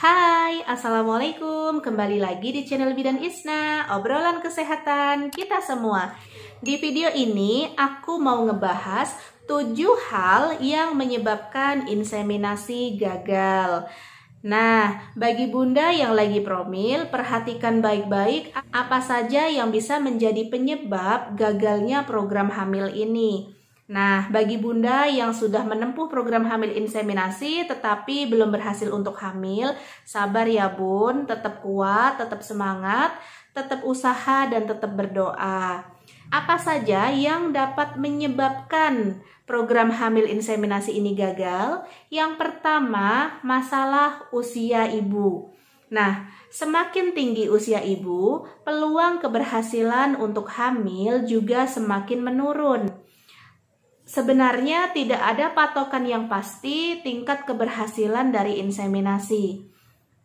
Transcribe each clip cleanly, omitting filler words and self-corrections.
Hai, Assalamualaikum. Kembali lagi di channel Bidan Isna, obrolan kesehatan kita semua. Di video ini, aku mau ngebahas 7 hal yang menyebabkan inseminasi gagal. Nah, bagi bunda yang lagi promil, perhatikan baik-baik apa saja yang bisa menjadi penyebab gagalnya program hamil ini. Nah, bagi bunda yang sudah menempuh program hamil inseminasi tetapi belum berhasil untuk hamil, sabar ya bun, tetap kuat, tetap semangat, tetap usaha dan tetap berdoa. Apa saja yang dapat menyebabkan program hamil inseminasi ini gagal? Yang pertama, masalah usia ibu. Nah, semakin tinggi usia ibu, peluang keberhasilan untuk hamil juga semakin menurun. Sebenarnya tidak ada patokan yang pasti tingkat keberhasilan dari inseminasi.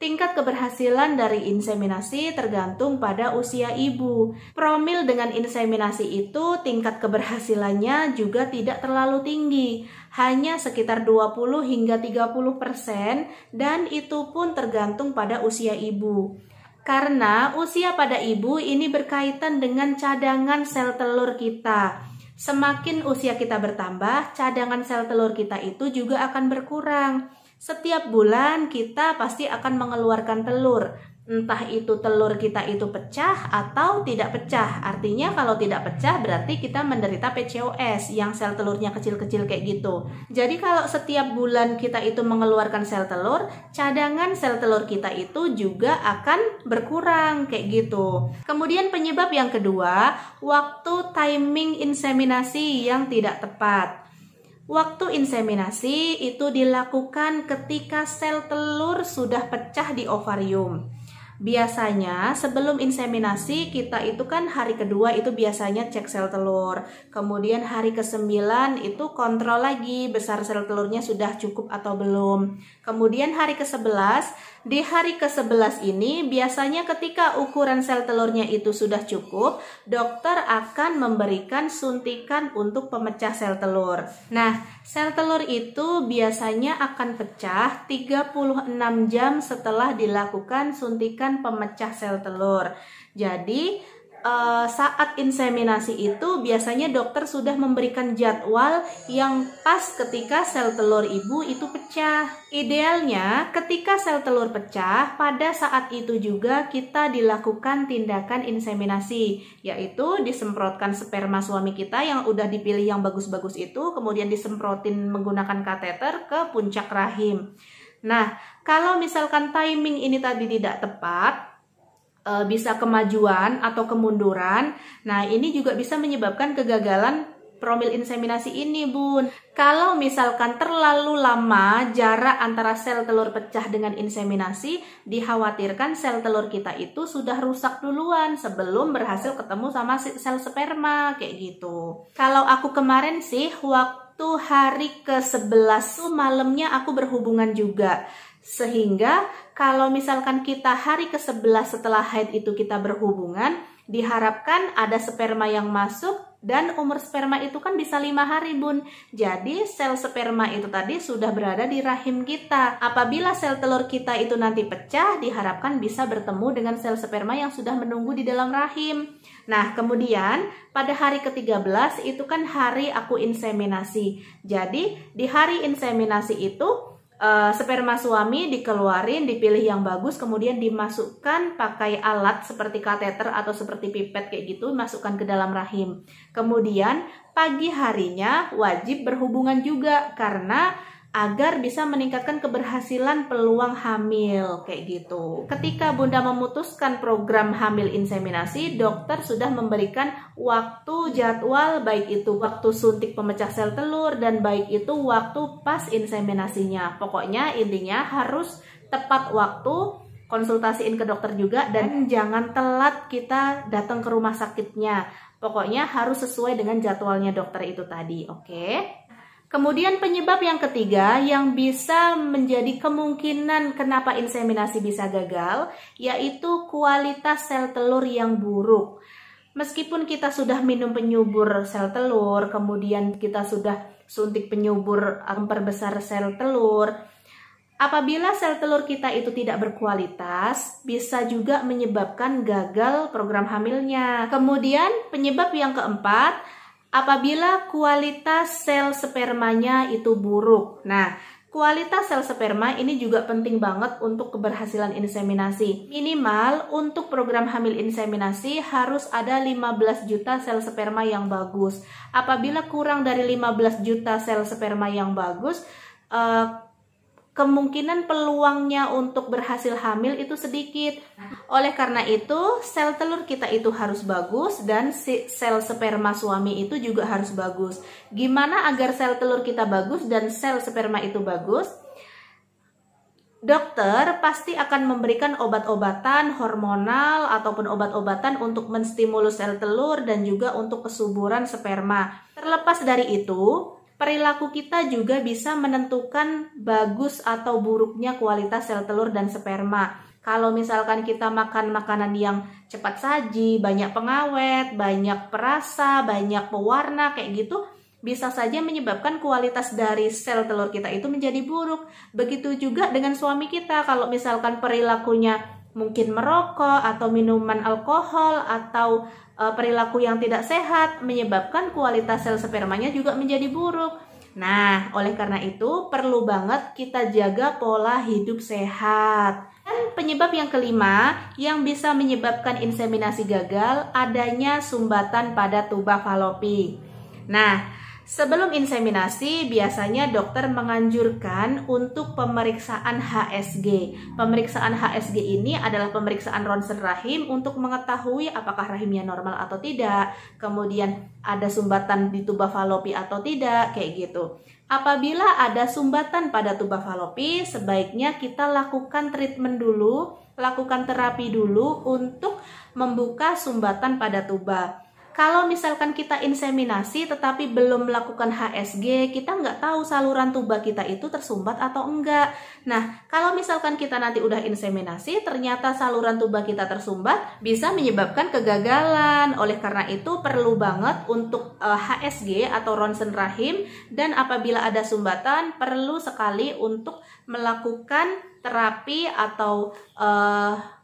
Tingkat keberhasilan dari inseminasi tergantung pada usia ibu. Promil dengan inseminasi itu tingkat keberhasilannya juga tidak terlalu tinggi, hanya sekitar 20 hingga 30% dan itu pun tergantung pada usia ibu. Karena usia pada ibu ini berkaitan dengan cadangan sel telur kita. Semakin usia kita bertambah, cadangan sel telur kita itu juga akan berkurang. Setiap bulan kita pasti akan mengeluarkan telur. Entah itu telur kita itu pecah atau tidak pecah. Artinya kalau tidak pecah berarti kita menderita PCOS yang sel telurnya kecil-kecil kayak gitu. Jadi kalau setiap bulan kita itu mengeluarkan sel telur, cadangan sel telur kita itu juga akan berkurang kayak gitu. Kemudian penyebab yang kedua, waktu timing inseminasi yang tidak tepat. Waktu inseminasi itu dilakukan ketika sel telur sudah pecah di ovarium. Biasanya sebelum inseminasi kita itu kan hari kedua itu biasanya cek sel telur. Kemudian hari ke-9 itu kontrol lagi besar sel telurnya sudah cukup atau belum. Kemudian hari ke-11, di hari ke-11 ini biasanya ketika ukuran sel telurnya itu sudah cukup, dokter akan memberikan suntikan untuk pemecah sel telur. Nah, sel telur itu biasanya akan pecah 36 jam setelah dilakukan suntikan pemecah sel telur. Jadi saat inseminasi itu biasanya dokter sudah memberikan jadwal yang pas ketika sel telur ibu itu pecah. Idealnya ketika sel telur pecah, pada saat itu juga kita dilakukan tindakan inseminasi, yaitu disemprotkan sperma suami kita yang udah dipilih yang bagus-bagus itu, kemudian disemprotin menggunakan kateter ke puncak rahim. Nah, kalau misalkan timing ini tadi tidak tepat, bisa kemajuan atau kemunduran. Nah, ini juga bisa menyebabkan kegagalan promil inseminasi ini, bun. Kalau misalkan terlalu lama jarak antara sel telur pecah dengan inseminasi, dikhawatirkan sel telur kita itu sudah rusak duluan sebelum berhasil ketemu sama sel sperma, kayak gitu. Kalau aku kemarin sih, waktu hari ke-11 tuh malamnya aku berhubungan juga. Sehingga kalau misalkan kita hari ke-11 setelah haid itu kita berhubungan, diharapkan ada sperma yang masuk dan umur sperma itu kan bisa 5 hari, bun. Jadi sel sperma itu tadi sudah berada di rahim kita. Apabila sel telur kita itu nanti pecah, diharapkan bisa bertemu dengan sel sperma yang sudah menunggu di dalam rahim. Nah, kemudian pada hari ke-13 itu kan hari aku inseminasi. Jadi di hari inseminasi itu sperma suami dikeluarin, dipilih yang bagus, kemudian dimasukkan pakai alat seperti kateter atau seperti pipet kayak gitu, masukkan ke dalam rahim. Kemudian pagi harinya wajib berhubungan juga karena agar bisa meningkatkan keberhasilan peluang hamil kayak gitu. Ketika bunda memutuskan program hamil inseminasi, dokter sudah memberikan waktu jadwal, baik itu waktu suntik pemecah sel telur dan baik itu waktu pas inseminasinya. Pokoknya intinya harus tepat waktu, konsultasiin ke dokter juga, dan jangan telat kita datang ke rumah sakitnya. Pokoknya harus sesuai dengan jadwalnya dokter itu tadi, oke? Kemudian penyebab yang ketiga yang bisa menjadi kemungkinan kenapa inseminasi bisa gagal, yaitu kualitas sel telur yang buruk. Meskipun kita sudah minum penyubur sel telur, kemudian kita sudah suntik penyubur memperbesar sel telur, Apabila sel telur kita itu tidak berkualitas, bisa juga menyebabkan gagal program hamilnya. Kemudian penyebab yang keempat, apabila kualitas sel spermanya itu buruk. Nah, kualitas sel sperma ini juga penting banget untuk keberhasilan inseminasi. Minimal untuk program hamil inseminasi harus ada 15 juta sel sperma yang bagus. Apabila kurang dari 15 juta sel sperma yang bagus, kemungkinan peluangnya untuk berhasil hamil itu sedikit. Oleh karena itu, sel telur kita itu harus bagus dan sel sperma suami itu juga harus bagus. Gimana agar sel telur kita bagus dan sel sperma itu bagus? Dokter pasti akan memberikan obat-obatan hormonal ataupun obat-obatan untuk menstimulus sel telur dan juga untuk kesuburan sperma. Terlepas dari itu, perilaku kita juga bisa menentukan bagus atau buruknya kualitas sel telur dan sperma. Kalau misalkan kita makan makanan yang cepat saji, banyak pengawet, banyak perasa, banyak pewarna kayak gitu, bisa saja menyebabkan kualitas dari sel telur kita itu menjadi buruk. Begitu juga dengan suami kita, kalau misalkan perilakunya mungkin merokok atau minuman alkohol atau perilaku yang tidak sehat, menyebabkan kualitas sel spermanya juga menjadi buruk. Nah, oleh karena itu perlu banget kita jaga pola hidup sehat. Dan penyebab yang kelima yang bisa menyebabkan inseminasi gagal, adanya sumbatan pada tuba falopi. Nah, sebelum inseminasi, biasanya dokter menganjurkan untuk pemeriksaan HSG. Pemeriksaan HSG ini adalah pemeriksaan ronsen rahim untuk mengetahui apakah rahimnya normal atau tidak, kemudian ada sumbatan di tuba falopi atau tidak, kayak gitu. Apabila ada sumbatan pada tuba falopi, sebaiknya kita lakukan treatment dulu, lakukan terapi dulu untuk membuka sumbatan pada tuba. Kalau misalkan kita inseminasi tetapi belum melakukan HSG, kita nggak tahu saluran tuba kita itu tersumbat atau enggak. Nah, kalau misalkan kita nanti udah inseminasi, ternyata saluran tuba kita tersumbat, bisa menyebabkan kegagalan. Oleh karena itu, perlu banget untuk HSG atau ronsen rahim, dan apabila ada sumbatan, perlu sekali untuk melakukan terapi atau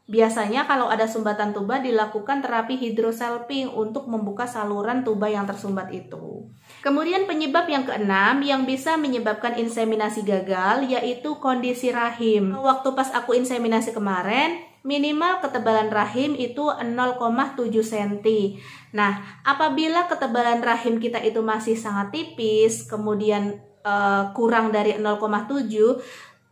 biasanya kalau ada sumbatan tuba dilakukan terapi hidrosalping untuk membuka saluran tuba yang tersumbat itu. Kemudian penyebab yang keenam yang bisa menyebabkan inseminasi gagal yaitu kondisi rahim. Waktu pas aku inseminasi kemarin, minimal ketebalan rahim itu 0,7 cm. Nah, apabila ketebalan rahim kita itu masih sangat tipis, kemudian kurang dari 0,7,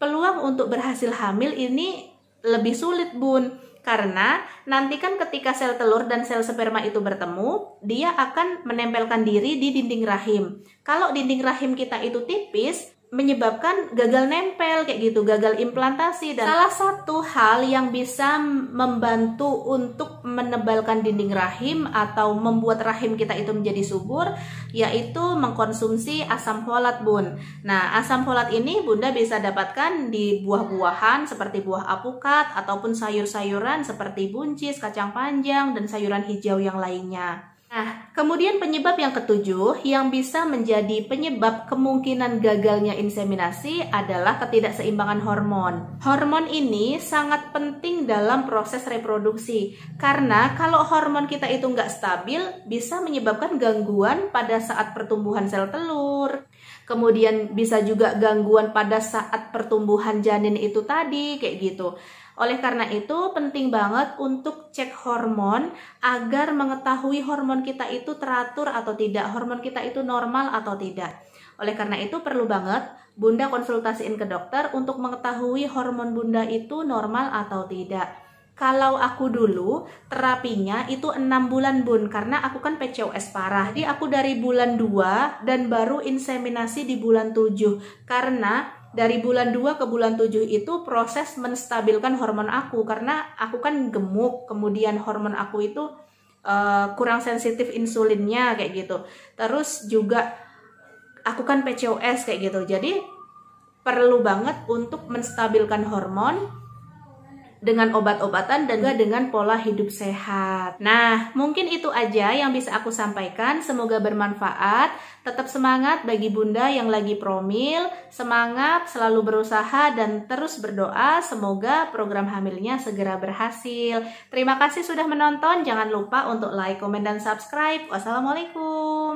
peluang untuk berhasil hamil ini lebih sulit, Bun, karena nanti kan ketika sel telur dan sel sperma itu bertemu, dia akan menempelkan diri di dinding rahim. Kalau dinding rahim kita itu tipis, menyebabkan gagal nempel kayak gitu, gagal implantasi. Dan salah satu hal yang bisa membantu untuk menebalkan dinding rahim atau membuat rahim kita itu menjadi subur yaitu mengkonsumsi asam folat, Bun. Nah, asam folat ini Bunda bisa dapatkan di buah-buahan seperti buah apukat ataupun sayur-sayuran seperti buncis, kacang panjang, dan sayuran hijau yang lainnya. Nah, kemudian penyebab yang ketujuh yang bisa menjadi penyebab kemungkinan gagalnya inseminasi adalah ketidakseimbangan hormon. Hormon ini sangat penting dalam proses reproduksi, karena kalau hormon kita itu nggak stabil, bisa menyebabkan gangguan pada saat pertumbuhan sel telur. Kemudian bisa juga gangguan pada saat pertumbuhan janin itu tadi, kayak gitu. Oleh karena itu penting banget untuk cek hormon agar mengetahui hormon kita itu teratur atau tidak, hormon kita itu normal atau tidak. Oleh karena itu perlu banget Bunda konsultasiin ke dokter untuk mengetahui hormon Bunda itu normal atau tidak. Kalau aku dulu terapinya itu 6 bulan, Bun, karena aku kan PCOS parah. Jadi aku dari bulan 2 dan baru inseminasi di bulan 7 karena dari bulan 2 ke bulan 7 itu proses menstabilkan hormon aku, karena aku kan gemuk, kemudian hormon aku itu kurang sensitif insulinnya kayak gitu. Terus juga aku kan PCOS kayak gitu. Jadi perlu banget untuk menstabilkan hormon dengan obat-obatan dan juga dengan pola hidup sehat. Nah, mungkin itu aja yang bisa aku sampaikan. Semoga bermanfaat. Tetap semangat bagi bunda yang lagi promil. Semangat, selalu berusaha dan terus berdoa. Semoga program hamilnya segera berhasil. Terima kasih sudah menonton. Jangan lupa untuk like, komen, dan subscribe. Wassalamualaikum.